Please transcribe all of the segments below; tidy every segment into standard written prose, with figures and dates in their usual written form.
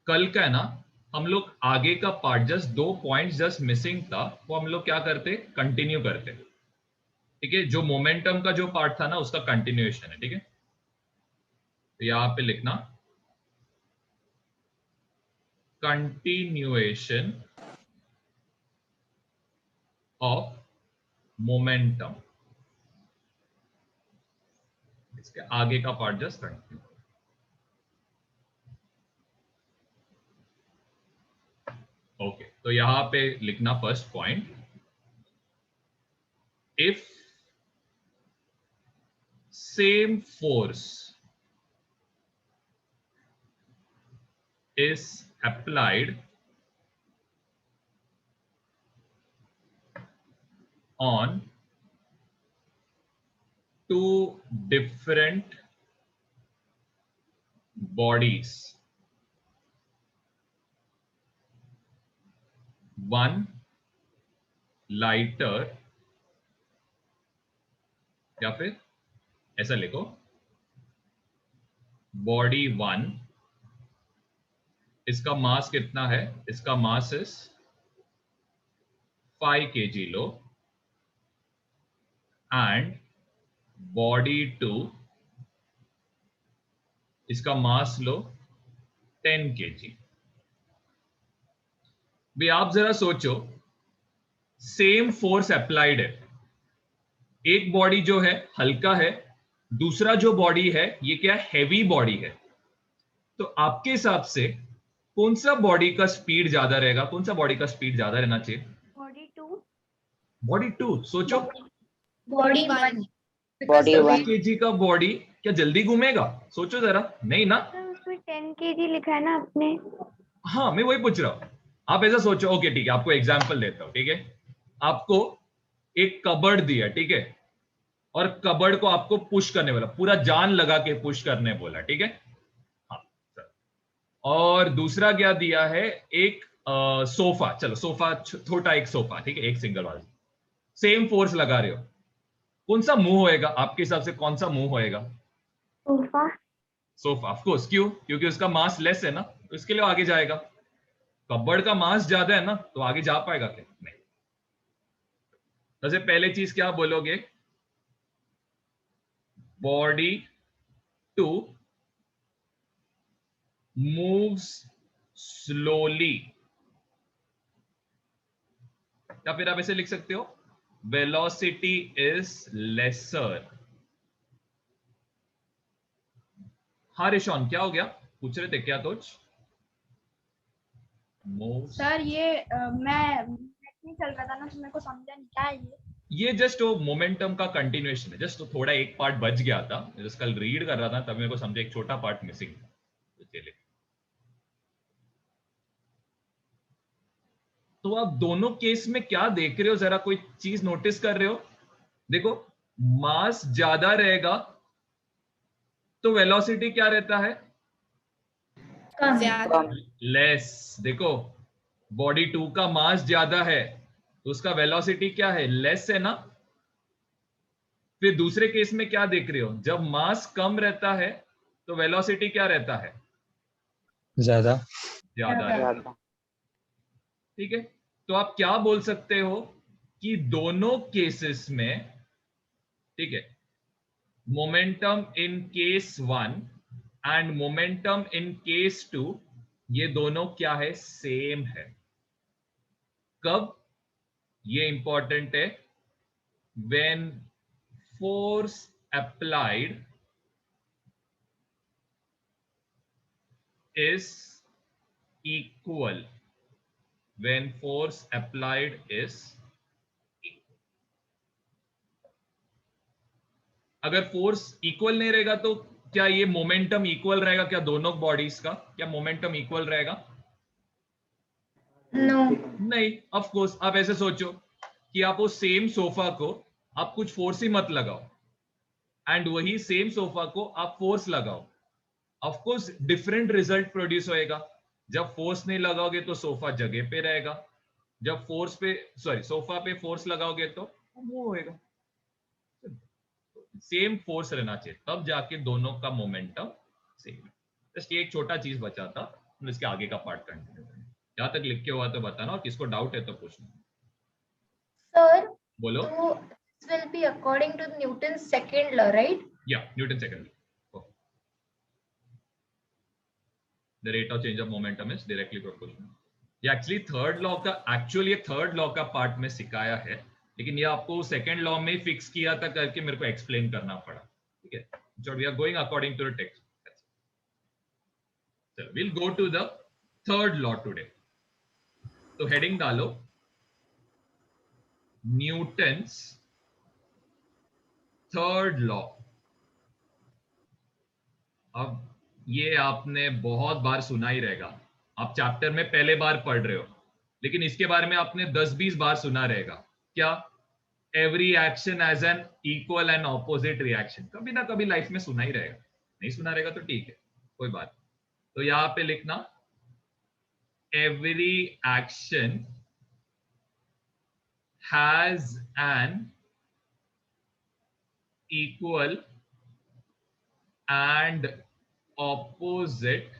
कल का है ना, हम लोग आगे का part just 2 points just missing था, वो हम लोग क्या करते, कंटिन्यू करते। ठीक है, जो मोमेंटम का जो पार्ट था ना उसका कंटिन्यूएशन है। ठीक है, तो यहां पे लिखना कंटिन्यूएशन ऑफ मोमेंटम, इसके आगे का पार्ट जस्ट कंटिन्यू। ओके, तो यहां पे लिखना first point, if same force is applied on two different bodies, one lighter, या फिर ऐसा लिखो, बॉडी वन, इसका मास कितना है, इसका मास इज 5 kg लो, एंड बॉडी टू, इसका मास लो 10 kg। भी आप जरा सोचो, सेम फोर्स अप्लाइड है, एक बॉडी जो है हल्का है, दूसरा जो बॉडी है ये क्या, हैवी बॉडी है। तो आपके हिसाब से कौन सा बॉडी का स्पीड ज्यादा रहेगा, कौन सा बॉडी का स्पीड ज्यादा रहना चाहिए? Body two. Body two. सोचो, body one. Body 10 one. kg का बॉडी क्या जल्दी घूमेगा? सोचो जरा, नहीं ना। सर उसमें 10 kg लिखा है ना आपने। हाँ, मैं वही पूछ रहा हूं, आप ऐसा सोचो। ओके ठीक है, आपको एग्जांपल देता हूं। ठीक है, आपको एक कबर्ड दिया, ठीक है, और कबर्ड को आपको पुश करने वाला, पूरा जान लगा के पुश करने बोला। ठीक है, हाँ सर। और दूसरा क्या दिया है, एक सोफा, चलो सोफा छोटा, एक सोफा, ठीक है, एक सिंगल वाला, सेम फोर्स लगा रहे हो, कौन सा मूव होएगा आपके हिसाब से, कौन सा मूव होएगा? सोफा। Sofa, of course. क्यों? क्योंकि उसका मास लेस है ना, तो इसके लिए आगे जाएगा। कबर्ड का मास ज्यादा है ना, तो आगे जा पाएगा क्या? नहीं। सबसे पहले चीज क्या बोलोगे, बॉडी टू मूव्स स्लोली, या फिर आप ऐसे लिख सकते हो, वेलोसिटी इज लेसर। हाँ रिशॉन, क्या हो गया, पूछ रहे थे क्या कुछ? सर ये मैं नेट नहीं चल रहा था ना, तो मेरे को समझा नहीं क्या है ये जस्ट वो मोमेंटम का कंटिन्यूएशन है, जस्ट थोड़ा एक पार्ट बच गया था, जस्ट कल रीड कर रहा था तब मेरे को समझा एक छोटा पार्ट मिसिंग था, तो चलिए। तो आप दोनों केस में क्या देख रहे हो, जरा कोई चीज नोटिस कर रहे हो? देखो, मास ज्यादा रहेगा तो वेलोसिटी क्या रहता है, कम। लेस। देखो, बॉडी टू का मास ज्यादा है तो उसका वेलोसिटी क्या है, लेस है ना। फिर दूसरे केस में क्या देख रहे हो, जब मास कम रहता है तो वेलोसिटी क्या रहता है, ज्यादा। ज्यादा रहता है। ठीक है, तो आप क्या बोल सकते हो कि दोनों केसेस में, ठीक है, momentum in case one and momentum in case two, ये दोनों क्या है, सेम है। कब? ये इंपॉर्टेंट है, when force applied is equal, when force applied is equal. अगर फोर्स इक्वल नहीं रहेगा तो क्या ये मोमेंटम इक्वल रहेगा क्या, दोनों बॉडीज का क्या मोमेंटम इक्वल रहेगा? नो। नहीं, ऑफ कोर्स। आप ऐसे सोचो कि आप वो सेम सोफा को आप कुछ फोर्स ही मत लगाओ, एंड वही सेम सोफा को आप फोर्स लगाओ, of course different result produce होएगा। जब फोर्स नहीं लगाओगे तो सोफा जगह पे रहेगा, जब फोर्स पे, सॉरी, सोफा पे फोर्स लगाओगे तो वो होएगा। सेम फोर्स रहना चाहिए, तब जाके दोनों का मोमेंटम सेम है। जस्ट एक छोटा चीज बचा था, हम इसके आगे का पार्ट कंटिन्यू करेंगे। यहाँ तक लिख के हुआ तो बताना, और किसको डाउट है तो पूछना। सर बोलो। तो this will be according to Newton's second law, right? या Newton second, the rate of change of momentum is directly proportional। ये एक्चुअली थर्ड लॉ का, एक्चुअली ये थर्ड लॉ का पार्ट में सिखाया है, लेकिन ये आपको सेकंड लॉ में फिक्स किया था करके मेरे को एक्सप्लेन करना पड़ा, ठीक है। So we are going according to the text। So we'll go to the third law today। तो हेडिंग डालो न्यूटन्स थर्ड लॉ। अब ये आपने बहुत बार सुना ही रहेगा, आप चैप्टर में पहले बार पढ़ रहे हो, लेकिन इसके बारे में आपने 10-20 बार सुना रहेगा। क्या? Every action has an equal and opposite reaction. कभी ना कभी लाइफ में सुना ही रहेगा, नहीं सुना रहेगा तो ठीक है, कोई बात। तो यहां पे लिखना every action has an equal and opposite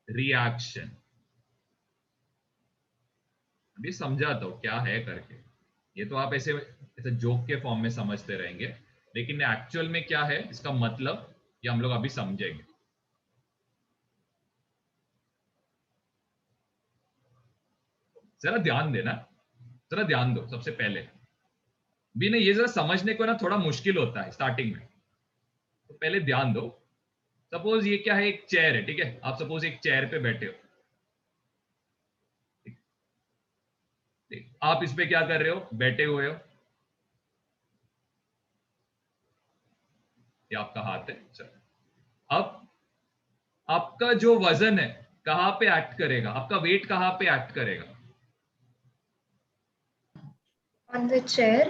reaction. अभी समझाता हूं क्या है करके। ये तो आप ऐसे जोक के फॉर्म में समझते रहेंगे, लेकिन एक्चुअल में क्या है इसका मतलब ये हम लोग अभी समझेंगे। जरा ध्यान देना, जरा ध्यान दो। सबसे पहले भी ना, ये जरा समझने को ना थोड़ा मुश्किल होता है स्टार्टिंग में, तो पहले ध्यान दो। सपोज ये क्या है, एक चेयर है, ठीक है। आप सपोज एक चेयर पे बैठे हो, आप इस पे क्या कर रहे हो, बैठे हुए हो, ये आपका हाथ है। चलो अब आपका जो वजन है कहां पे एक्ट करेगा, आपका वेट कहां पे एक्ट करेगा? On the chair.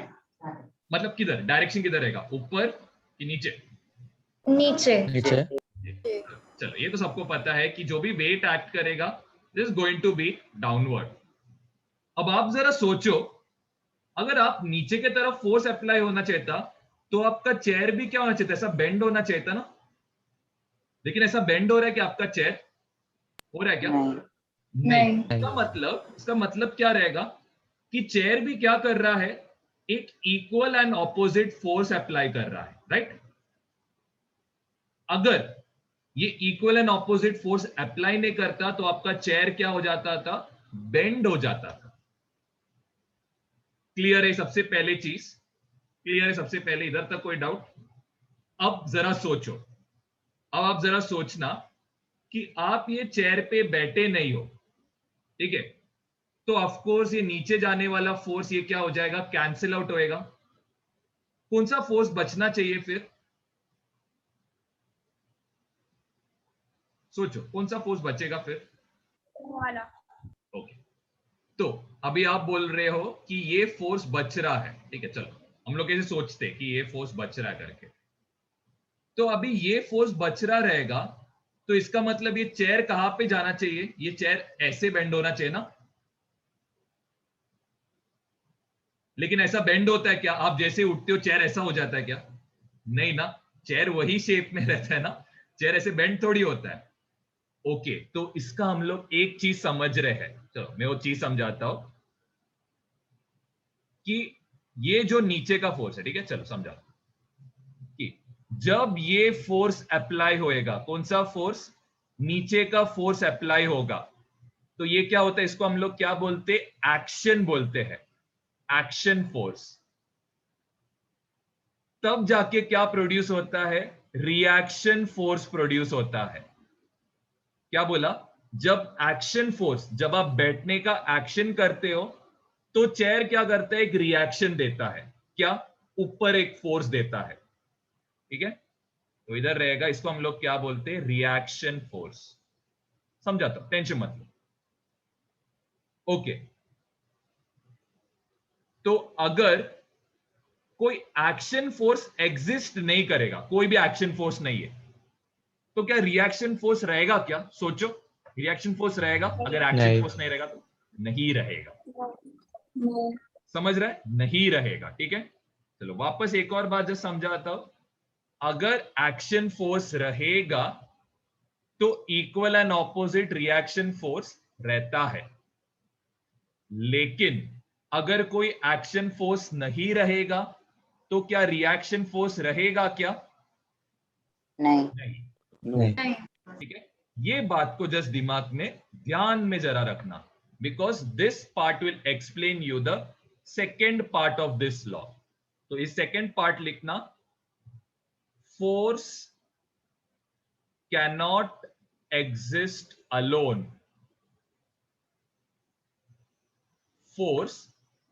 मतलब किधर, डायरेक्शन किधर रहेगा, ऊपर कि नीचे? नीचे। नीचे। चलो ये तो सबको पता है कि जो भी वेट एक्ट करेगा this is going to be downward. अब आप जरा सोचो, अगर आप नीचे की तरफ फोर्स अप्लाई होना चाहता तो आपका चेयर भी क्या होना चाहिए, ऐसा बेंड होना चाहिए था ना। लेकिन ऐसा बेंड हो रहा है कि आपका चेयर हो रहा है क्या? नहीं। इसका मतलब क्या रहेगा कि चेयर भी क्या कर रहा है, एक equal and opposite force apply कर रहा है, राइट। अगर ये equal and opposite force apply नहीं करता तो आपका चेयर क्या हो जाता था, बेंड हो जाता था। क्लियर है सबसे पहले चीज, क्लियर है सबसे पहले, इधर तक कोई डाउट? अब जरा सोचो, अब आप जरा सोचना कि आप ये चेयर पे बैठे नहीं हो, ठीक है, तो ऑफ कोर्स ये नीचे जाने वाला फोर्स ये क्या हो जाएगा, कैंसिल आउट होएगा। कौन सा फोर्स बचना चाहिए फिर? सोचो कौन सा फोर्स बचेगा फिर? वाला। ओके, तो अभी आप बोल रहे हो कि ये फोर्स बच रहा है, ठीक है। चलो हम लोग ऐसे सोचते हैं कि ये फोर्स बच रहा है करके, तो अभी ये फोर्स बच रहा रहेगा तो इसका मतलब ये चेयर कहां पे जाना चाहिए, ये चेयर ऐसे बेंड होना चाहिए ना। लेकिन ऐसा बेंड होता है क्या? आप जैसे उठते हो चेयर ऐसा हो जाता है क्या? नहीं ना, चेयर वही शेप में रहता है ना, चेयर ऐसे बेंड थोड़ी होता है। ओके, तो इसका हम लोग एक चीज समझ रहे हैं। चलो मैं वो चीज समझाता हूं कि ये जो नीचे का फोर्स है, ठीक है, चलो समझा कि जब ये फोर्स अप्लाई होएगा, कौन सा फोर्स, नीचे का फोर्स अप्लाई होगा, तो ये क्या होता है, इसको हम लोग क्या बोलते हैं, एक्शन बोलते हैं, एक्शन फोर्स। तब जाके क्या प्रोड्यूस होता है, रिएक्शन फोर्स प्रोड्यूस होता है। क्या बोला? जब एक्शन फोर्स, जब आप बैठने का एक्शन करते हो तो चेयर क्या करता है, एक रिएक्शन देता है। क्या? ऊपर एक फोर्स देता है, ठीक है। तो इधर रहेगा, इसको हम लोग क्या बोलते हैं, रिएक्शन फोर्स। समझाता हूं, टेंशन मत लो। ओके, तो अगर कोई एक्शन फोर्स एग्जिस्ट नहीं करेगा, कोई भी एक्शन फोर्स नहीं है, तो क्या रिएक्शन फोर्स रहेगा क्या? सोचो, रिएक्शन फोर्स रहेगा? अगर एक्शन फोर्स नहीं रहेगा तो नहीं रहेगा। समझ रहे? नहीं रहेगा, ठीक है। चलो वापस एक और बात जो समझाता हूं, अगर एक्शन फोर्स रहेगा तो equal and opposite reaction force रहता है, लेकिन अगर कोई एक्शन फोर्स नहीं रहेगा तो क्या रिएक्शन फोर्स रहेगा क्या? नहीं। नहीं। नहीं। नहीं। ठीक है, ये बात को जस्ट दिमाग में ध्यान में जरा रखना, because this part will explain you the second part of this law. तो इस सेकेंड पार्ट लिखना, force cannot exist alone. Force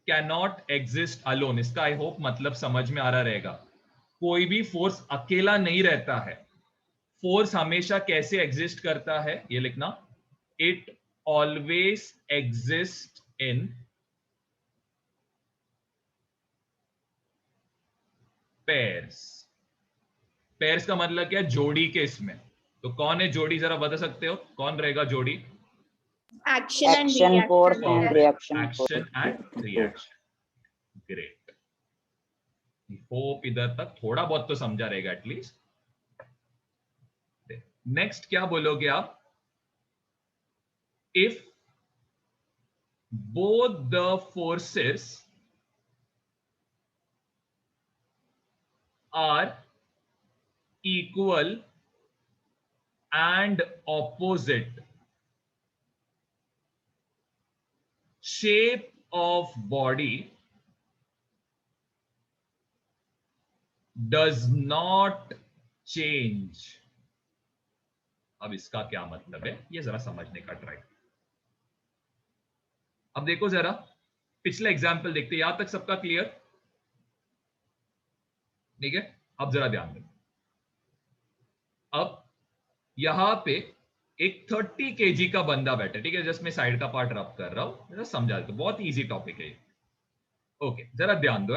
cannot exist alone, इसका आई होप मतलब समझ में आ रहा रहेगा। कोई भी फोर्स अकेला नहीं रहता है। फोर्स हमेशा कैसे एग्जिस्ट करता है ये लिखना, it always exist in pairs. Pairs का मतलब क्या है? जोड़ी के इसमें। तो कौन है जोड़ी, जरा बता सकते हो कौन रहेगा जोड़ी? Action force and reaction action and reaction. Great, hope इधर तक थोड़ा बहुत तो समझा रहेगा एटलीस्ट। नेक्स्ट क्या बोलोगे आप? If both the forces are equal and opposite, shape of body does not change। अब इसका क्या मतलब है ये जरा समझने का ट्राई। अब देखो जरा पिछला एग्जाम्पल देखते हैं, यहां तक सबका क्लियर? ठीक है, अब जरा ध्यान दो। अब यहां पे एक 30 kg का बंदा बैठा, ठीक है, जस्ट मैं साइड का पार्ट रब कर रहा हूं, जरा समझा दो, बहुत इजी टॉपिक है। ओके, जरा ध्यान दो।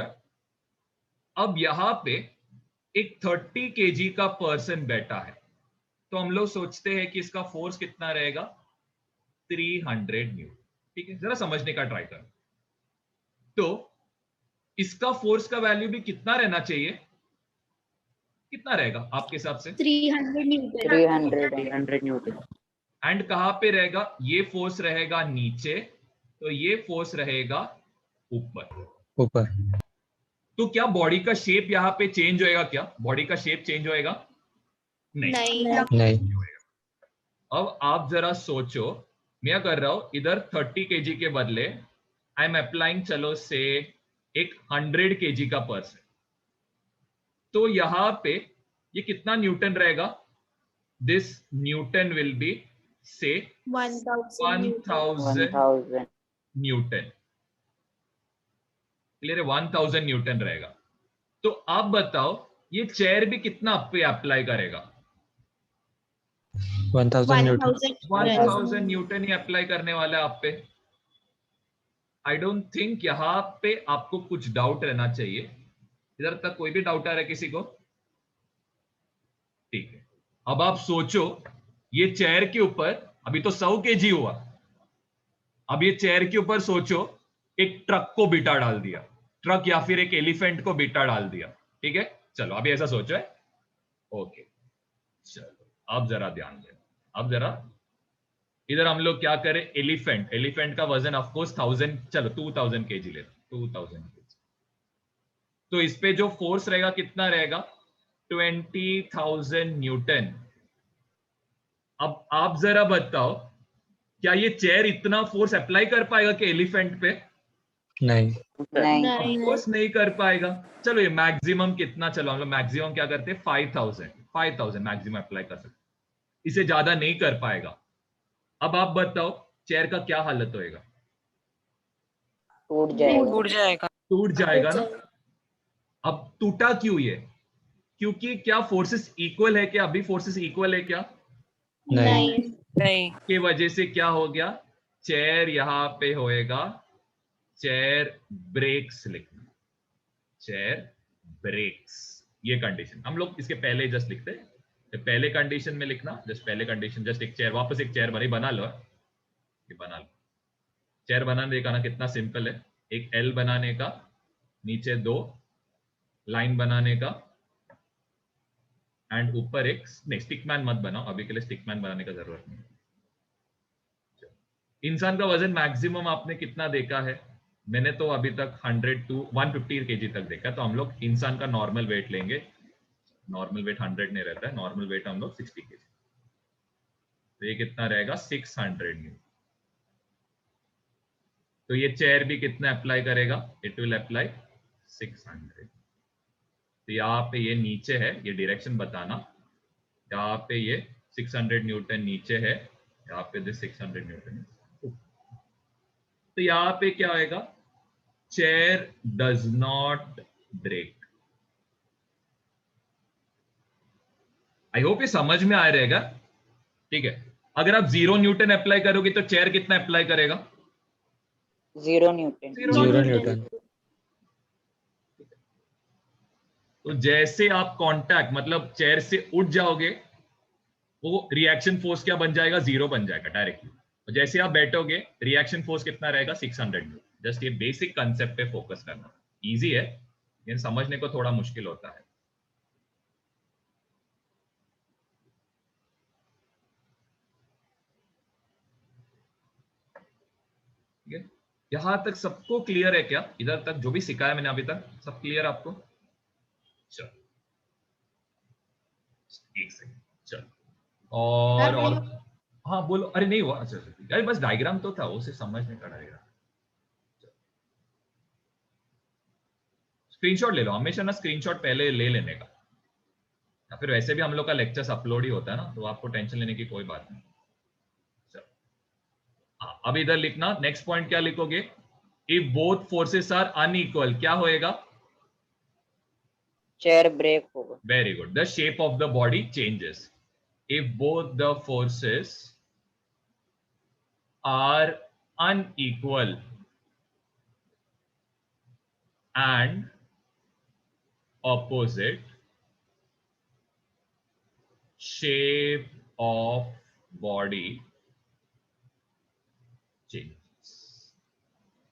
अब यहां पे एक 30 kg का पर्सन बैठा है, तो हम लोग सोचते हैं कि इसका फोर्स कितना रहेगा? 300 न्यूटन। ठीक है, जरा समझने का ट्राई करो। तो इसका फोर्स का वैल्यू भी कितना रहना चाहिए? कितना रहेगा आपके हिसाब से? 300 न्यूटन। 300 न्यूटन। एंड कहां पे रहेगा? ये फोर्स रहेगा नीचे, तो ये फोर्स रहेगा ऊपर। ऊपर। तो क्या बॉडी का शेप यहां पे चेंज होएगा? क्या बॉडी का शेप चेंज होएगा? नहीं। नहीं। अब आप जरा सोचो, मैं कर रहा हूं इधर 30 kg के बदले आई एम अप्लाइंग, चलो से एक 100 kg का पर्सन, तो यहां पे ये कितना न्यूटन रहेगा? दिस न्यूटन विल बी से 1000 न्यूटन। क्लियर है? 1000 न्यूटन रहेगा। तो आप बताओ ये चेयर भी कितना आप पे अप्लाई करेगा? 1000 न्यूटन। 1000 न्यूटन ही अप्लाई करने वाला है आप पे। आई डोंट थिंक यहां पे आपको कुछ डाउट रहना चाहिए। इधर तक कोई भी डाउट आ रहा है किसी को? ठीक है, अब आप सोचो ये चेयर के ऊपर अभी तो 100 kg हुआ, अब ये चेयर के ऊपर सोचो एक ट्रक को बिठा डाल दिया, ट्रक या फिर एक एलिफेंट को बिठा डाल दिया। ठीक है, चलो अभी ऐसा सोचो है। ओके, चलो अब जरा ध्यान दें। अब जरा इधर हम लोग क्या करें? एलिफेंट, एलिफेंट का वजन ऑफ कोर्स 1000, चलो 2000 kg ले, 2000 kg। तो इस पे जो फोर्स रहेगा कितना रहेगा? 20,000 न्यूटन। अब आप जरा बताओ क्या ये चेयर इतना फोर्स अप्लाई कर पाएगा कि एलिफेंट पे? नहीं। नहीं। ऑफ कोर्स नहीं कर पाएगा। चलो ये मैक्सिमम कितना, चलो हम लोग मैक्सिमम क्या करते हैं? 5000 मैक्सिमम अप्लाई कर सकते, इसे ज्यादा नहीं कर पाएगा। अब आप बताओ चेयर का क्या हालत होएगा? टूट जाएगा। टूट जाएगा ना। अब टूटा क्यों ये? क्योंकि क्या फोर्सेस इक्वल है? क्या अभी फोर्सेस इक्वल है क्या? नहीं। के वजह से क्या हो गया? चेयर यहां पे होएगा, चेयर ब्रेक्स लिखना, चेयर ब्रेक्स। ये कंडीशन हम लोग इसके पहले जस्ट लिखते हैं, तो पहले कंडीशन में लिखना, जस्ट पहले कंडीशन, जस्ट एक चेयर, वापस एक चेयर बना लो, ये बना लो। चेयर बनाने का ना कितना सिंपल है, एक एल बनाने का, नीचे 2 लाइन बनाने का, एंड ऊपर एक नहीं, स्टिकमैन मत बनाओ अभी के लिए, स्टिकमैन बनाने का जरूरत नहीं। इंसान का वजन मैक्सिमम आपने कितना देखा है? मैंने तो अभी तक 100 to 150 केजी तक देखा, तो हम लोग इंसान का नॉर्मल वेट लेंगे। नॉर्मल वेट 100 नहीं रहता है, नॉर्मल वेट हम लोग 60 केजी। तो ये कितना रहेगा? 600 न्यूटन। तो ये चेयर भी कितना अप्लाई करेगा? It will apply 600। तो यहाँ पे ये नीचे है, ये डायरेक्शन बताना, यहाँ पे ये 600 न्यूटन नीचे है, यहाँ पे दिस 600 न्यूटन है। तो यहाँ पे क्या आएगा? Chair does not break. I hope ये समझ में आ रहेगा, ठीक है। अगर आप 0 न्यूटन अप्लाई करोगे तो चेयर कितना अप्लाई करेगा? 0 न्यूटन। 0 न्यूटन। तो जैसे आप कांटेक्ट मतलब चेयर से उठ जाओगे, वो रिएक्शन फोर्स क्या बन जाएगा? 0 बन जाएगा डायरेक्टली। और जैसे आप बैठोगे रिएक्शन फोर्स कितना रहेगा? 600 न्यूटन। जस्ट ये बेसिक कंसेप्ट पे फोकस करना, इजी है लेकिन समझने को थोड़ा मुश्किल होता है। ठीक है, यहां तक सबको क्लियर है क्या? इधर तक जो भी सिखाया मैंने अभी तक सब क्लियर आपको? चलो एक सेकंड, चलो और हाँ बोलो। अरे नहीं हुआ, अच्छा यार बस डायग्राम तो था, उसे समझने का डायग्राम। स्क्रीनशॉट ले लो हमेशा ना, स्क्रीनशॉट पहले ले लेने का, या फिर वैसे भी हम लोग का लेक्चर्स अपलोड ही होता है ना, तो आपको टेंशन लेने की कोई बात नहीं। चलो हाँ, अब इधर लिखना नेक्स्ट पॉइंट क्या लिखोगे? If both forces are unequal क्या होएगा? चेयर ब्रेक होगा। Very good. The shape of the body changes if both the forces are unequal and opposite, shape of body changes।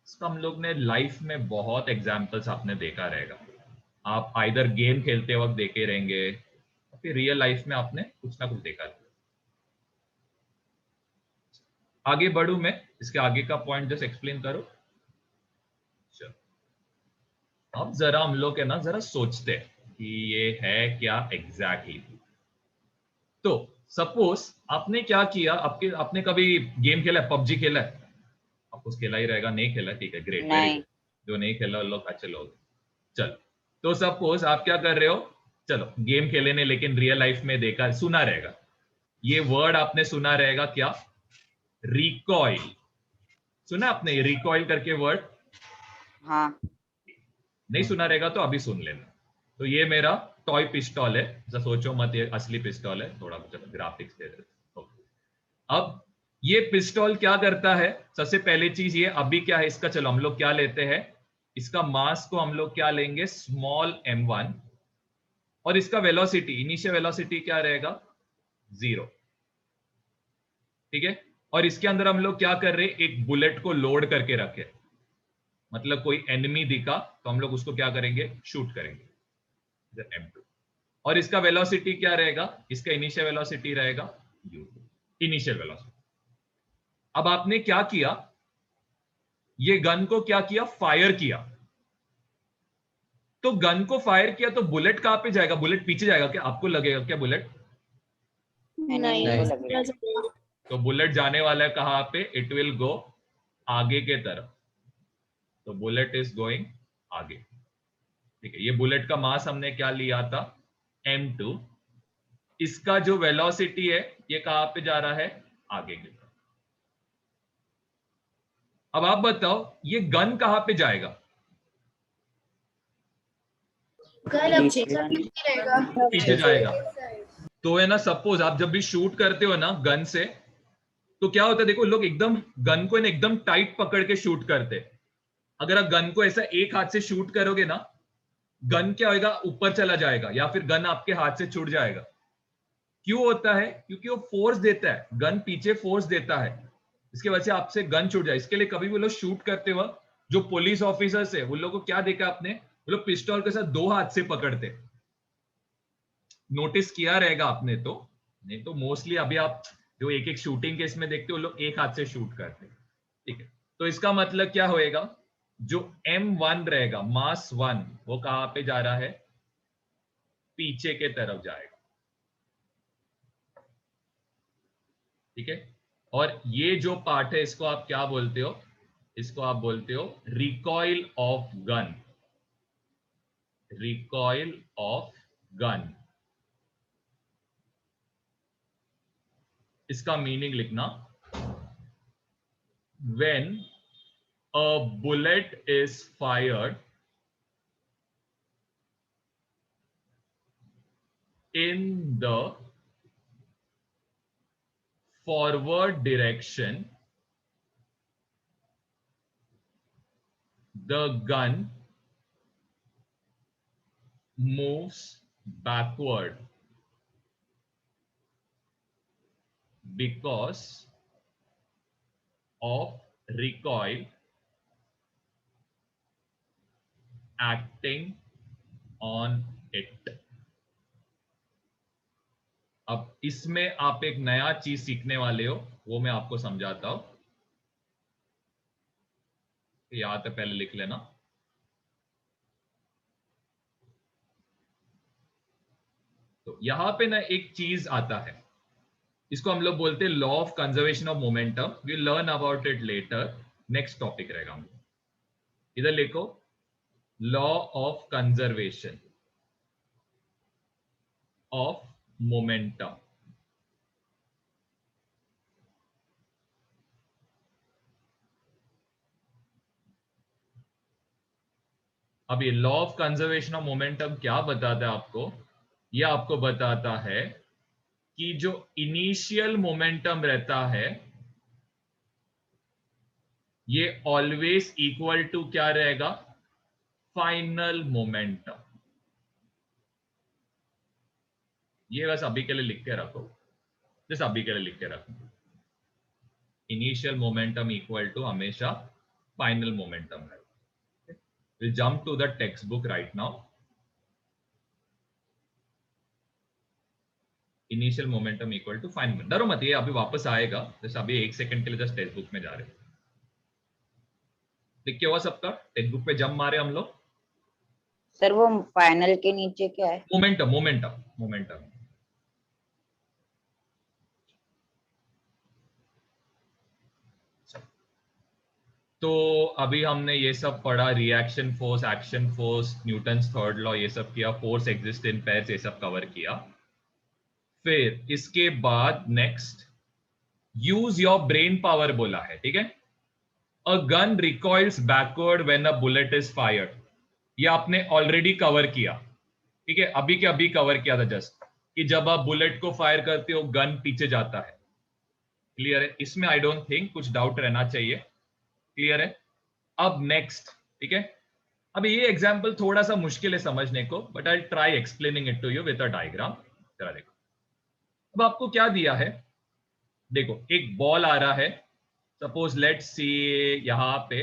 इसका हम लोग ने लाइफ में बहुत एग्जांपल्स आपने देखा रहेगा। आप आइदर गेम खेलते वक्त देखे रहेंगे, फिर रियल लाइफ में आपने कुछ ना कुछ देखा। आगे बढ़ू मैं, इसके आगे का पॉइंट जस्ट एक्सप्लेन करो। चलो अब जरा हम लोग है ना जरा सोचते हैं कि ये है क्या एग्जैक्टली। तो सपोज आपने क्या किया, आपने कभी गेम खेला है? पबजी खेला है? आपको खेला ही रहेगा। नहीं खेला? ठीक है, ग्रेट। नहीं। जो नहीं खेला लोग अच्छे लोग। चलो तो सपोज आप क्या कर रहे हो, चलो गेम खेले ने लेकिन रियल लाइफ में देखा सुना रहेगा, ये वर्ड आपने सुना रहेगा क्या? रिकॉइल। सुना आपने रिकॉइल करके वर्ड? हाँ। नहीं सुना रहेगा तो अभी सुन लेना। तो ये मेरा टॉय पिस्टॉल है, ऐसा सोचो मत ये असली पिस्टॉल है, थोड़ा ग्राफिक्स दे देते। अब ये पिस्टॉल क्या करता है? सबसे पहली चीज ये अभी क्या है इसका, चलो हम लोग क्या लेते हैं, इसका मास को हम लोग क्या लेंगे? स्मॉल m1, और इसका वेलोसिटी, इनिशियल वेलोसिटी क्या रहेगा? 0। ठीक है, और इसके अंदर हम लोग क्या कर रहे हैं? एक बुलेट को लोड करके रखे, मतलब कोई एनिमी दिखा तो हम लोग उसको क्या करेंगे? शूट करेंगे, m2। और इसका वेलोसिटी क्या रहेगा? इसका इनिशियल वेलोसिटी रहेगा u2, इनिशियल वेलोसिटी। अब आपने क्या किया? ये गन को क्या किया? फायर किया। तो गन को फायर किया तो बुलेट कहां पे जाएगा? बुलेट पीछे जाएगा क्या? आपको लगेगा क्या बुलेट? नहीं। तो बुलेट जाने वाला है कहां पे? इट विल गो आगे के तरफ। तो बुलेट इज गोइंग आगे। ठीक है, ये बुलेट का मास हमने क्या लिया था? m2। इसका जो वेलोसिटी है ये कहां पे जा रहा है? आगे की तरफ। अब आप बताओ ये गन कहां पे जाएगा? पीछे जाएगा। तो है ना, सपोज आप जब भी शूट करते हो ना गन से, तो क्या होता है देखो, लोग एकदम गन को एकदम टाइट पकड़ के शूट करते। अगर आप गन को ऐसा एक हाथ से शूट करोगे ना, गन क्या होगा? ऊपर चला जाएगा या फिर गन आपके हाथ से छूट जाएगा। क्यों होता है? क्योंकि वो फोर्स देता है, गन पीछे फोर्स देता है, इसके वजह से आपसे गन छूट जाए। इसके लिए कभी भी लोग शूट करते वक्त जो पुलिस ऑफिसर्स है उन लोगों को क्या देखा आपने? वो लोग पिस्टल के साथ 2 हाथ से पकड़ते, नोटिस किया रहेगा आपने, तो नहीं तो मोस्टली अभी आप जो एक एक शूटिंग केस में देखते हो, लोग एक हाथ से शूट करते हैं, ठीक है। तो इसका मतलब क्या होएगा, जो M1 रहेगा, मास 1, वो कहां पे जा रहा है, पीछे के तरफ जाएगा, ठीक है। और ये जो पार्ट है, इसको आप क्या बोलते हो, इसको आप बोलते हो recoil of gun, recoil of gun. इसका मीनिंग लिखना, when a bullet is fired in the forward direction, the gun moves backward because of recoil acting on it। अब इसमें आप एक नया चीज सीखने वाले हो, वो मैं आपको समझाता हूं, याद है, पहले लिख लेना। तो यहां पे ना एक चीज आता है, इसको हम लोग बोलते हैं law of conservation of momentum. We learn about it later, next topic रहेगा हम लोग। इधर लिखो, law of conservation of momentum. अब ये law of conservation of momentum क्या बताता है आपको, ये आपको बताता है कि जो इनिशियल मोमेंटम रहता है, ये ऑलवेज इक्वल टू क्या रहेगा, फाइनल मोमेंटम। ये बस अभी के लिए लिख के रखो, जस्ट अभी के लिए लिख के रखो, इनिशियल मोमेंटम इक्वल टू हमेशा फाइनल मोमेंटम है। We'll jump to the textbook right now. Initial momentum equal to final momentum। डरो मत, ये अभी वापस आएगा, जस्ट अभी एक सेकंड के लिए जस्ट टेक्स्ट बुक में जा रहे हैं। लिख के हुआ सबका, टेक्स्ट बुक पे जंप मारे हम लोग। सर वो फाइनल के नीचे क्या है? Momentum, momentum, momentum. तो अभी हमने ये सब पढ़ा, reaction force, action force, Newton's third law, ये सब किया, फोर्स एग्जिस्ट इन पेयर्स, ये सब कवर किया। फिर इसके बाद next use your brain power बोला है, ठीक है। A gun recoils backward when a bullet is fired, ये आपने ऑलरेडी कवर किया, ठीक है, अभी के अभी कवर किया था जस्ट, कि जब आप बुलेट को फायर करते हो गन पीछे जाता है। क्लियर है, इसमें आई डोंट थिंक कुछ डाउट रहना चाहिए, क्लियर है। अब नेक्स्ट, ठीक है, अब ये एग्जांपल थोड़ा सा मुश्किल है समझने को, but I try explaining it to you with a diagram. जरा देखो, अब आपको क्या दिया है, देखो एक बॉल आ रहा है, सपोज लेट्स सी यहां पे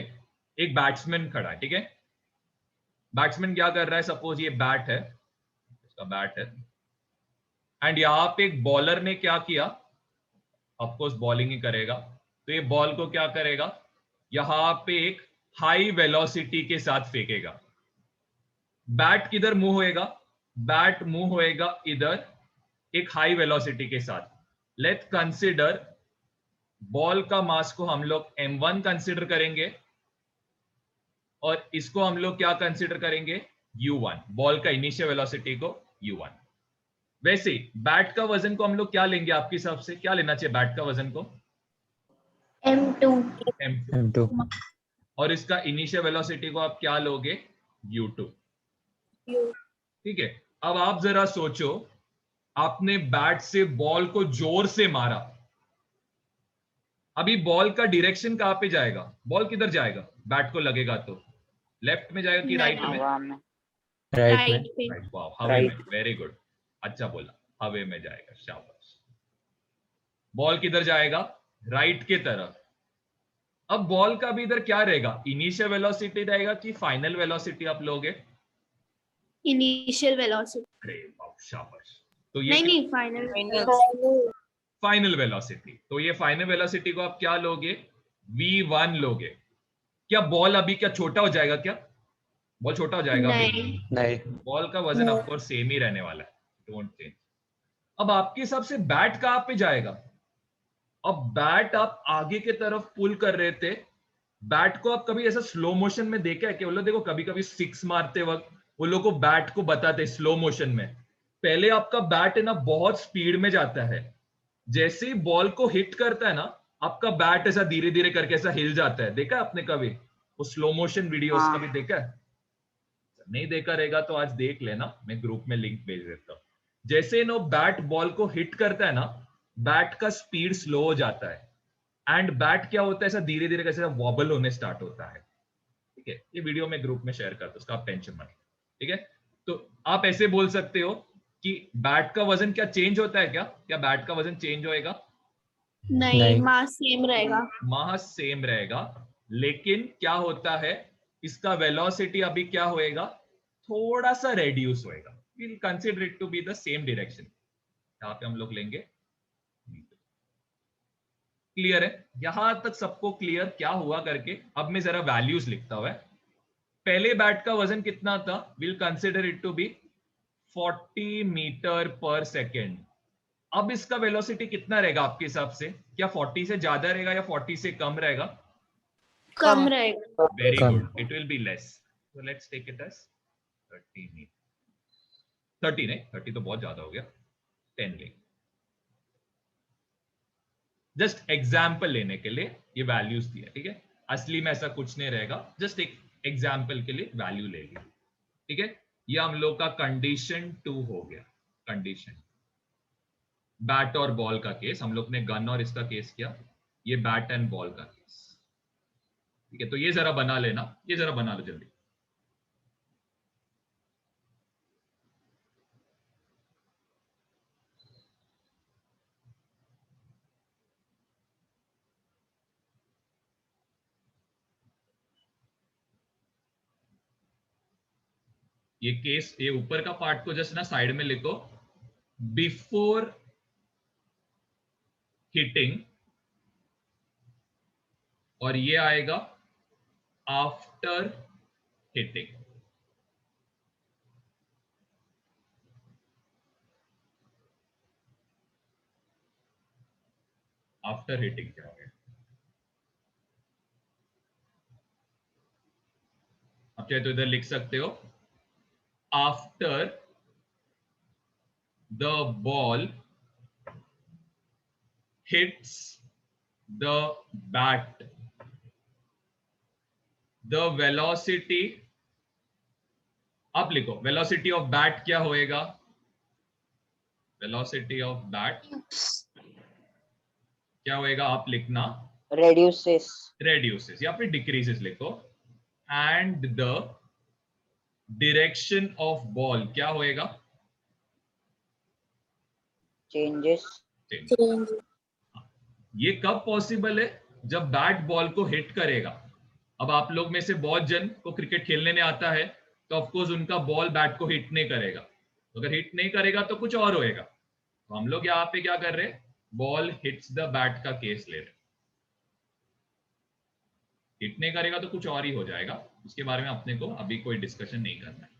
एक बैट्समैन खड़ा है, ठीक है। बैट्समैन क्या कर रहा है, सपोज ये बैट है, इसका बैट है, एंड यहां पे एक बॉलर ने क्या किया, ऑफकोर्स बॉलिंग ही करेगा, तो ये बॉल को क्या करेगा, यहां पे एक हाई वेलोसिटी के साथ फेंकेगा। बैट किधर मूव होएगा, बैट मूव होएगा इधर एक हाई वेलोसिटी के साथ। लेट्स कंसीडर बॉल का मास को हम लोग m1 कंसीडर करेंगे, और इसको हम लोग क्या कंसीडर करेंगे, u1, बॉल का इनिशियल वेलोसिटी को u1। वैसे बैट का वजन को हम लोग क्या लेंगे, आपके हिसाब से क्या लेना चाहिए बैट का वजन को, M2। M2 और इसका इनिशियल वेलोसिटी को आप क्या लोगे, u2, ठीक है। अब आप जरा सोचो, आपने बैट से बॉल को जोर से मारा, अभी बॉल का डायरेक्शन कहां पे जाएगा, बॉल किधर जाएगा, बैट को लगेगा तो लेफ्ट में जाएगा कि राइट में, हवा में। राइट में राइट, वाह, हवे में, वेरी गुड, अच्छा बोला, हवे में जाएगा, शाबाश। बॉल किधर जाएगा, राइट के तरफ। अब बॉल का भी इधर क्या रहेगा, इनिशियल वेलोसिटी रहेगा कि फाइनल वेलोसिटी आप लोगे, इनिशियल वेलोसिटी। अरे वाह, शाबाश। तो ये नहीं नहीं फाइनल फाइनल वेलोसिटी। तो ये फाइनल वेलोसिटी को आप क्या लोगे, v1 लोगे। क्या बॉल अभी क्या छोटा हो जाएगा, क्या बॉल छोटा हो जाएगा अभी? नहीं नहीं बॉल का वजन ऑफकोर्स सेम ही रहने वाला है, डोंट चेंज। अब आपके हिसाब से बैट कहां पे जाएगा? अब बैट आप आगे की तरफ पुल कर रहे थे, बैट को आप कभी ऐसा स्लो मोशन में देखा है कि वो लोग देखो कभी कभी सिक्स मारते वक्त वो लोग को बैट को बताते स्लो मोशन में, पहले आपका बैट है ना बहुत स्पीड में जाता है, जैसे ही बॉल को हिट करता है ना आपका बैट ऐसा धीरे धीरे करके ऐसा हिल जाता है। देखा है आपने कभी वो स्लो मोशन वीडियोस? हाँ। कभी देखा है? नहीं देखा रहेगा तो आज देख लेना, मैं ग्रुप में लिंक भेज देता हूं। जैसे नो बैट बॉल को हिट करता है ना, बैट का स्पीड स्लो हो जाता है एंड बैट क्या होता है ऐसा धीरे धीरे कैसे वॉबल होने स्टार्ट होता है। ठीक है, ये वीडियो में ग्रुप में शेयर करता हूं, उसका आप टेंशन मत। ठीक है, तो आप ऐसे बोल सकते हो कि बैट का वजन क्या चेंज होता है, क्या बैट का वजन चेंज होएगा? नहीं नहीं। मास सेम रहेगा। मास सेम रहेगा, लेकिन क्या होता है इसका वेलोसिटी अभी क्या होएगा, थोड़ा सा रेड्यूस होएगा। Will consider it to be the same direction, यहां पे हम लोग लेंगे। क्लियर है यहां तक सबको? क्लियर क्या हुआ करके? अब मैं जरा वैल्यूज लिखता हुआ। पहले बैट का वजन कितना था? Will consider it to be 40 metre per second. अब इसका वेलोसिटी कितना रहेगा आपके हिसाब से? क्या 40 से ज्यादा रहेगा या 40 से कम रहेगा? कम रहेगा। वेरी कम। Good, it will be less. So let's take it as 30 metre. 30 नहीं, 30 तो बहुत ज्यादा हो गया, 10 ले। जस्ट एग्जाम्पल लेने के लिए ये वैल्यूज दिया, ठीक है? असली में ऐसा कुछ नहीं रहेगा, जस्ट एक एग्जाम्पल के लिए वैल्यू ले लिया। ठीक है, ये हम लोग का कंडीशन 2 हो गया। कंडीशन बैट और बॉल का केस, हम लोग ने गन और इसका केस किया, ये बैट एंड बॉल का केस। ठीक है, तो ये जरा बना लेना, ये जरा बना लो जल्दी। ये केस, ये ऊपर का पार्ट को जस्ट ना साइड में लिखो, बिफोर हिटिंग, और ये आएगा आफ्टर हिटिंग। आफ्टर हिटिंग क्या हो गया? अब चाहे तो इधर लिख सकते हो, after the ball hits the bat, the velocity, आप लिखो velocity of bat क्या होएगा? velocity of bat क्या होएगा? आप लिखना reduces reduces या फिर decreases लिखो, and the direction of ball क्या होएगा? changes Change। ये कब पॉसिबल है? जब बैट बॉल को हिट करेगा। अब आप लोग में से बहुत जन को क्रिकेट खेलने नहीं आता है, तो ऑफकोर्स उनका बॉल बैट को हिट नहीं करेगा। अगर हिट नहीं करेगा तो कुछ और होएगा। तो हम लोग यहाँ पे क्या कर रहे हैं, बॉल हिट्स द बैट का केस ले रहे। हिट नहीं करेगा तो कुछ और ही हो जाएगा, उसके बारे में अपने को अभी कोई डिस्कशन नहीं करना है।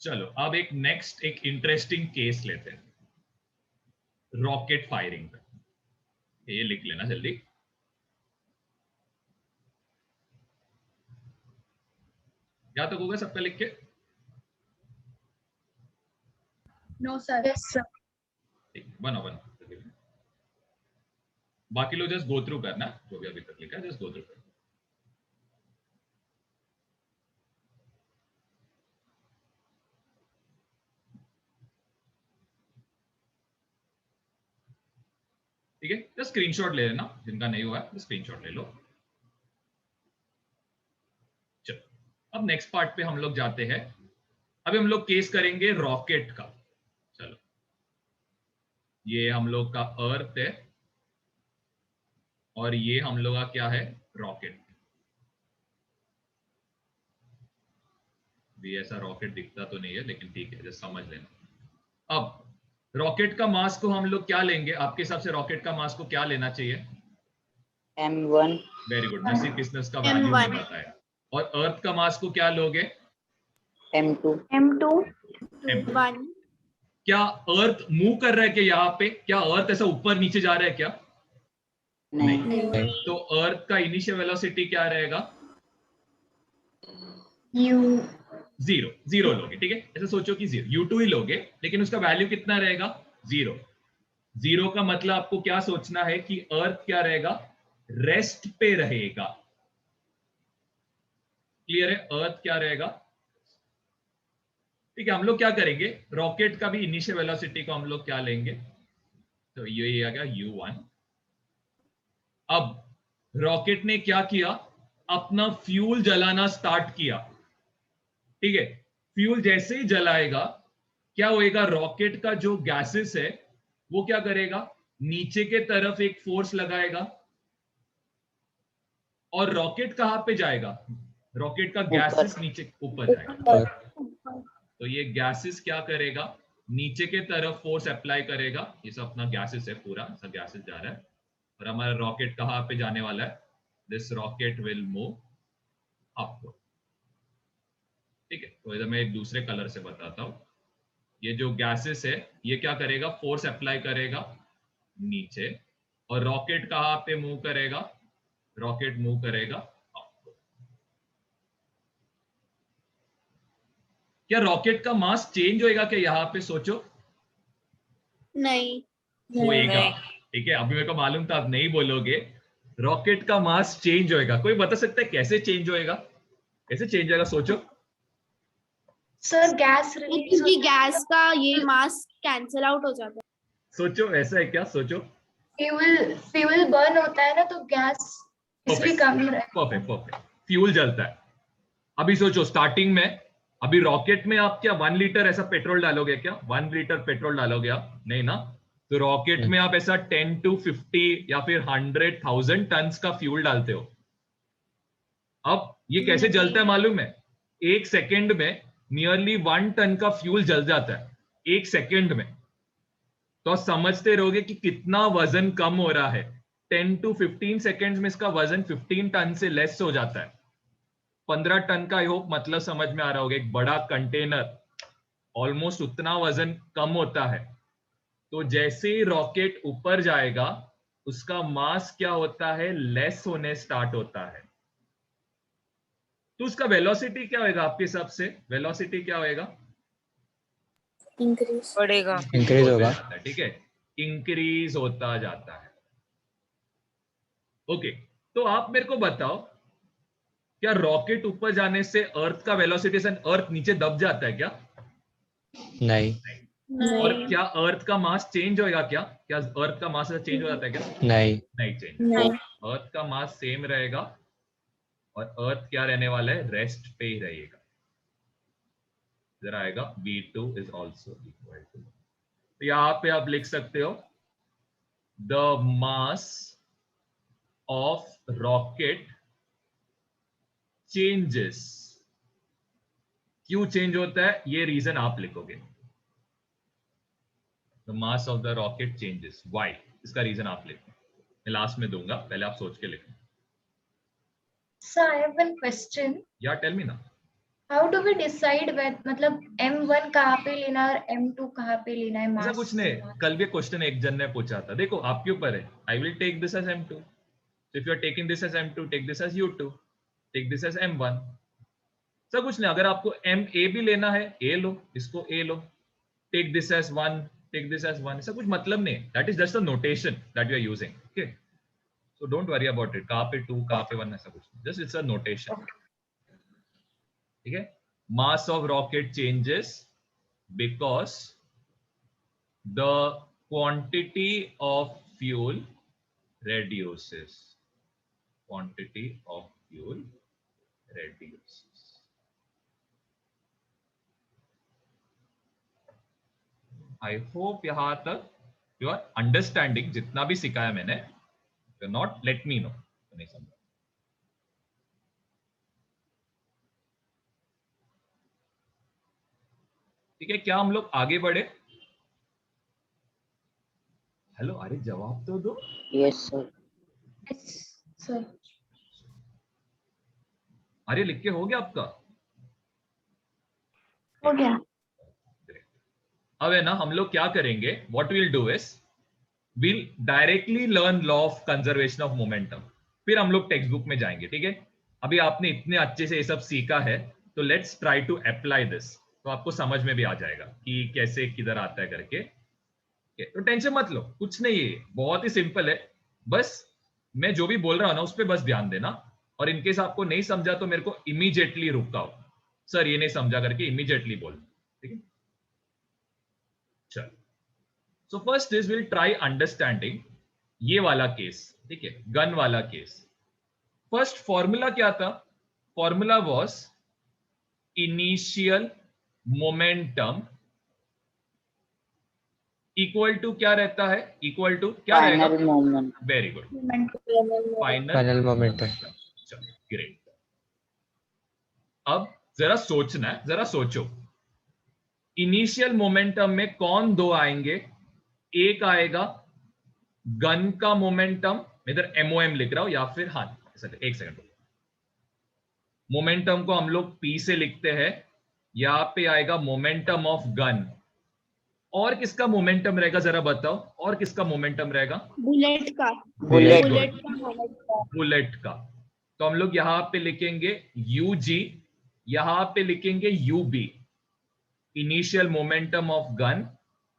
चलो अब एक नेक्स्ट एक इंटरेस्टिंग केस लेते हैं, रॉकेट फायरिंग का। ये लिख लेना जल्दी। क्या तक होगा सबका लिख के? No sir. ठीक, बनो बनो। बाकी लोग जस्ट गो थ्रू करना, जो भी अभी तक लिखा है जस्ट गो थ्रू करना। ठीक है, जस्ट स्क्रीनशॉट ले लेना, जिनका नहीं हुआ है स्क्रीनशॉट ले लो। चलो अब नेक्स्ट पार्ट पे हम लोग जाते हैं। अभी हम लोग केस करेंगे रॉकेट का। चलो, ये हम लोग का अर्थ है और ये हम लोग का क्या है, रॉकेट। भी ऐसा रॉकेट दिखता तो नहीं है, लेकिन ठीक है, जस्ट समझ लेना। अब रॉकेट का मास को हम लोग क्या लेंगे? आपके हिसाब से रॉकेट का मास को क्या लेना चाहिए? M1 वेरी गुड, नसीब किसने उसका वैल्यू नहीं बताया। और अर्थ का मास को क्या लोगे? M2 M2 M2। 1 क्या अर्थ मूव कर रहा है क्या यहाँ पे? क्या अर्थ ऐसा ऊपर नीचे जा रहा है क्या? नहीं नहीं तो अर्थ का इनिशियल वेलोसिटी क्या रहेगा? U zero. जीरो लोगे, ठीक है, ऐसे सोचो कि जीरो, U2 ही लोगे, लेकिन उसका वैल्यू कितना रहेगा? जीरो। जीरो का मतलब आपको क्या सोचना है कि अर्थ क्या रहेगा? रेस्ट पे रहेगा। क्लियर है? अर्थ क्या रहेगा? ठीक है, हम लोग क्या करेंगे, रॉकेट का भी इनिशियल वेलोसिटी को हम लोग क्या लेंगे, तो ये आ गया U1। अब रॉकेट ने क्या किया? अपना फ्यूल जलाना स्टार्ट किया। ठीक है, फ्यूल जैसे ही जलाएगा क्या होएगा? रॉकेट का जो गैसेस है वो क्या करेगा? नीचे के तरफ एक फोर्स लगाएगा। और रॉकेट कहां पे जाएगा? रॉकेट का गैसेस नीचे ऊपर जाएगा। ऊपर तो ये गैसेस क्या करेगा? नीचे के तरफ फोर्स अप्लाई करेगा। ये सब अपना गैसेस है, पूरा सब गैसेस जा रहा है। और हमारा रॉकेट कहां पे जाने वाला है? This rocket will move upward. ठीक है, तो इधर मैं एक दूसरे कलर से बताता हूं। ये जो गैसेस है ये क्या करेगा? फोर्स अप्लाई करेगा नीचे। और रॉकेट कहां पे मूव करेगा? रॉकेट मूव करेगा upward। क्या रॉकेट का मास चेंज होएगा क्या यहाँ पे? सोचो। नहीं होएगा। ठीक है, अभी मेरे को मालूम था आप नहीं बोलोगे। रॉकेट का मास चेंज होएगा। कोई बता सकता है कैसे चेंज होएगा? कैसे चेंज होएगा? सोचो। सर गैस रिलीज क्योंकि गैस का ये मास कैंसिल आउट हो जाता है। सोचो, ऐसा है क्या? सोचो। फ्यूल बर्न होता है ना, तो गैस इसलिए कम ही रहता है। Perfect perfect. फ्यूल जलता है। अभी सोचो, स्टार्टिंग में अभी रॉकेट में आप क्या 1 लीटर ऐसा पेट्रोल डालोगे क्या? 1 लीटर पेट्रोल डालोगे आप? नहीं ना। तो रॉकेट में आप ऐसा 10 to 50 या फिर 100,000 टन का फ्यूल डालते हो। अब ये कैसे जलता है मालूम है? एक सेकेंड में नियरली 1 टन का फ्यूल जल जाता है एक सेकेंड में। तो आप समझते रहोगे कि कितना वजन कम हो रहा है। 10 to 15 सेकेंड्स में इसका वजन 15 टन से लेस हो जाता है। 15 टन का, आई होप मतलब समझ में आ रहा होगा। एक बड़ा कंटेनर ऑलमोस्ट उतना वजन कम होता है। तो जैसे ही रॉकेट ऊपर जाएगा उसका मास क्या होता है? लेस होने स्टार्ट होता है। तो उसका वेलोसिटी क्या होएगा आपके हिसाब से? वेलोसिटी क्या होएगा? इंक्रीज बढ़ेगा इंक्रीज होगा। ठीक है, इंक्रीज होता जाता है। ओके, तो आप मेरे को बताओ, क्या रॉकेट ऊपर जाने से अर्थ का वेलोसिटी से अर्थ नीचे दब जाता है क्या? नहीं और क्या अर्थ का मास चेंज होएगा क्या? क्या अर्थ का मास चेंज हो जाता है क्या? नहीं नहीं चेंज। नहीं अर्थ का मास सेम रहेगा। और अर्थ क्या रहने वाला है? रेस्ट पे ही रहेगा। इधर आएगा V2 is also equal to, तो यहां पे आप लिख सकते हो the mass of rocket changes. क्यों चेंज होता है ये रीजन आप लिखोगे। The mass of the rocket changes, why, इसका रीजन आप लिखो। मैं लास्ट में दूंगा, पहले आप सोच के लिखो। Sir I have one question. या टेल मी ना। हाउ डू वी डिसाइड मतलब M1 कहाँ पे लेना है और M2 कहाँ पे लेना है? ऐसा मास कुछ नहीं, कल भी क्वेश्चन एक जन ने पूछा था। देखो आपके ऊपर है। I will take this as M2। If you are taking this as M2, take this as U2, take this as M1। सब कुछ नहीं। अगर आपको MA भी लेना है, A लो, इसको A लो। Take this as 1, take this as 1, ऐसा कुछ मतलब नहीं। That is just a notation that you are using. Okay, so don't worry about it. कहाँ पे 2, कहाँ पे 1, ऐसा कुछ नहीं, जस्ट इट्स अ नोटेशन। ठीक है, mass of rocket changes because the quantity of fuel reduces. Quantity of fuel reduces. I hope यहां तक you are understanding जितना भी सिखाया मैंने। You not let me know नहीं समझा। ठीक है, क्या हम लोग आगे बढ़े? हेलो, अरे जवाब तो दो। Yes sir. सर अरे लिख के हो गया आपका? हो गया। अब है ना, हम लोग क्या करेंगे, what will do is will directly learn law of conservation of momentum, फिर हम लोग टेक्स्ट बुक में जाएंगे। ठीक है, अभी आपने इतने अच्छे से ये सब सीखा है, तो let's try to apply this, तो आपको समझ में भी आ जाएगा कि कैसे किधर आता है करके। तो टेंशन मत लो, कुछ नहीं है, बहुत ही सिंपल है। बस मैं जो भी बोल रहा हूं ना, उस पर बस ध्यान देना, और इनकेस आपको नहीं समझा तो मेरे को इमीडिएटली रुकाओ, सर ये नहीं समझा करके इमीडिएटली बोल। ठीक है, चलो। So first is will try understanding ये वाला केस। ठीक है, गन वाला केस। फर्स्ट फॉर्मूला क्या था? Formula was initial momentum equal to क्या रहता है? इक्वल टू क्या रहेगा? Final moment. Very good, final final momentum. चलो ग्रेट। अब जरा सोचना है, जरा सोचो, इनिशियल मोमेंटम में कौन दो आएंगे? एक आएगा गन का मोमेंटम, इधर एमओएम लिख रहा हूं, या फिर हाँ एक सेकंड, मोमेंटम को हम लोग पी से लिखते हैं, यहां पे आएगा मोमेंटम ऑफ गन। और किसका मोमेंटम रहेगा जरा बताओ, और किसका मोमेंटम रहेगा? बुलेट का। बुलेट। बुलेट का। बुलेट का। तो हम लोग यहां पे लिखेंगे यूजी, यहां पे लिखेंगे u b, initial momentum of gun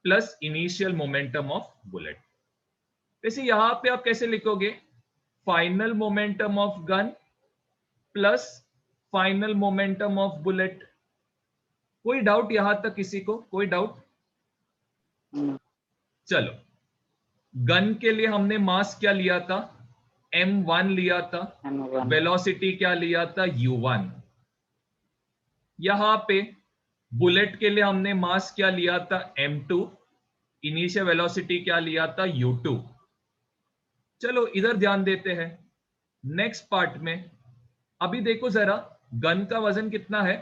plus initial momentum of bullet. वैसे यहां पे आप कैसे लिखोगे? Final momentum of gun plus final momentum of bullet. कोई डाउट यहां तक किसी को? कोई डाउट? चलो, गन के लिए हमने मास क्या लिया था? m1 लिया था, वेलोसिटी क्या लिया था? u1। यहां पे बुलेट के लिए हमने मास क्या लिया था? m2, इनिशियल वेलोसिटी क्या लिया था? u2। चलो इधर ध्यान देते हैं नेक्स्ट पार्ट में। अभी देखो जरा, गन का वजन कितना है?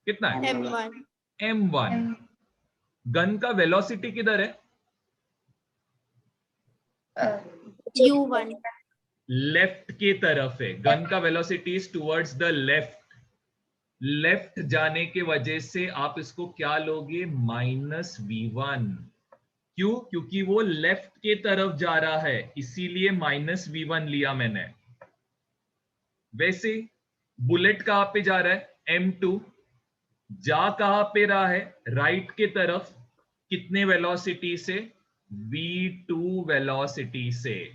कितना है? M1। m1। गन का वेलोसिटी किधर है? U1। लेफ्ट की तरफ है। गन का velocity is towards the left. Left जाने के वजह से आप इसको क्या लोगे? -v1। क्यों? क्योंकि वो लेफ्ट के तरफ जा रहा है, इसीलिए -v1 लिया मैंने। वैसे बुलेट कहां पे जा रहा है? m2। जा कहां पे रहा है? राइट के तरफ। कितने वेलोसिटी से? v2 वेलोसिटी से।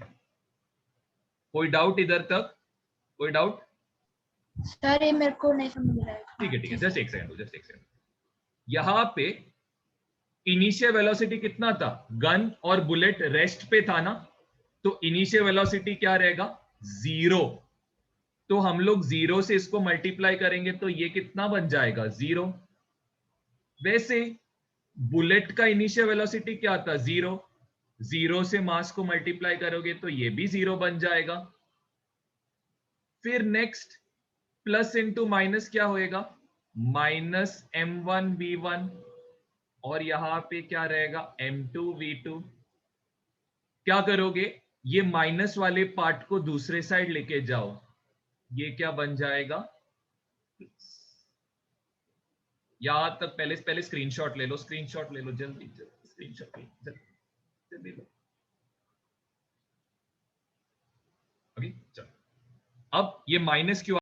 कोई डाउट इधर तक? कोई डाउट? सर ये मेरे को नहीं समझ रहा है। ठीक है, जस्ट एक सेकंड, जस्ट एक सेकंड। यहां पे इनिशियल वेलोसिटी कितना था? गन और बुलेट रेस्ट पे था ना, तो इनिशियल वेलोसिटी क्या रहेगा? 0। तो हम लोग 0 से इसको मल्टीप्लाई करेंगे तो ये कितना बन जाएगा? 0। वैसे बुलेट का इनिशियल वेलोसिटी क्या था? 0। 0 से मास को मल्टीप्लाई करोगे तो ये भी 0 बन जाएगा। फिर नेक्स्ट प्लस इंटू माइनस क्या होएगा? -m1v1, और यहां पे क्या रहेगा? m2v2। क्या करोगे? ये माइनस वाले पार्ट को दूसरे साइड लेके जाओ, ये क्या बन जाएगा? यहां तक पहले स्क्रीनशॉट ले लो, स्क्रीनशॉट ले लो, जल्दी जल्दी स्क्रीनशॉट ले लो, जल्दी लो। अभी चलो, अब ये माइनस क्यों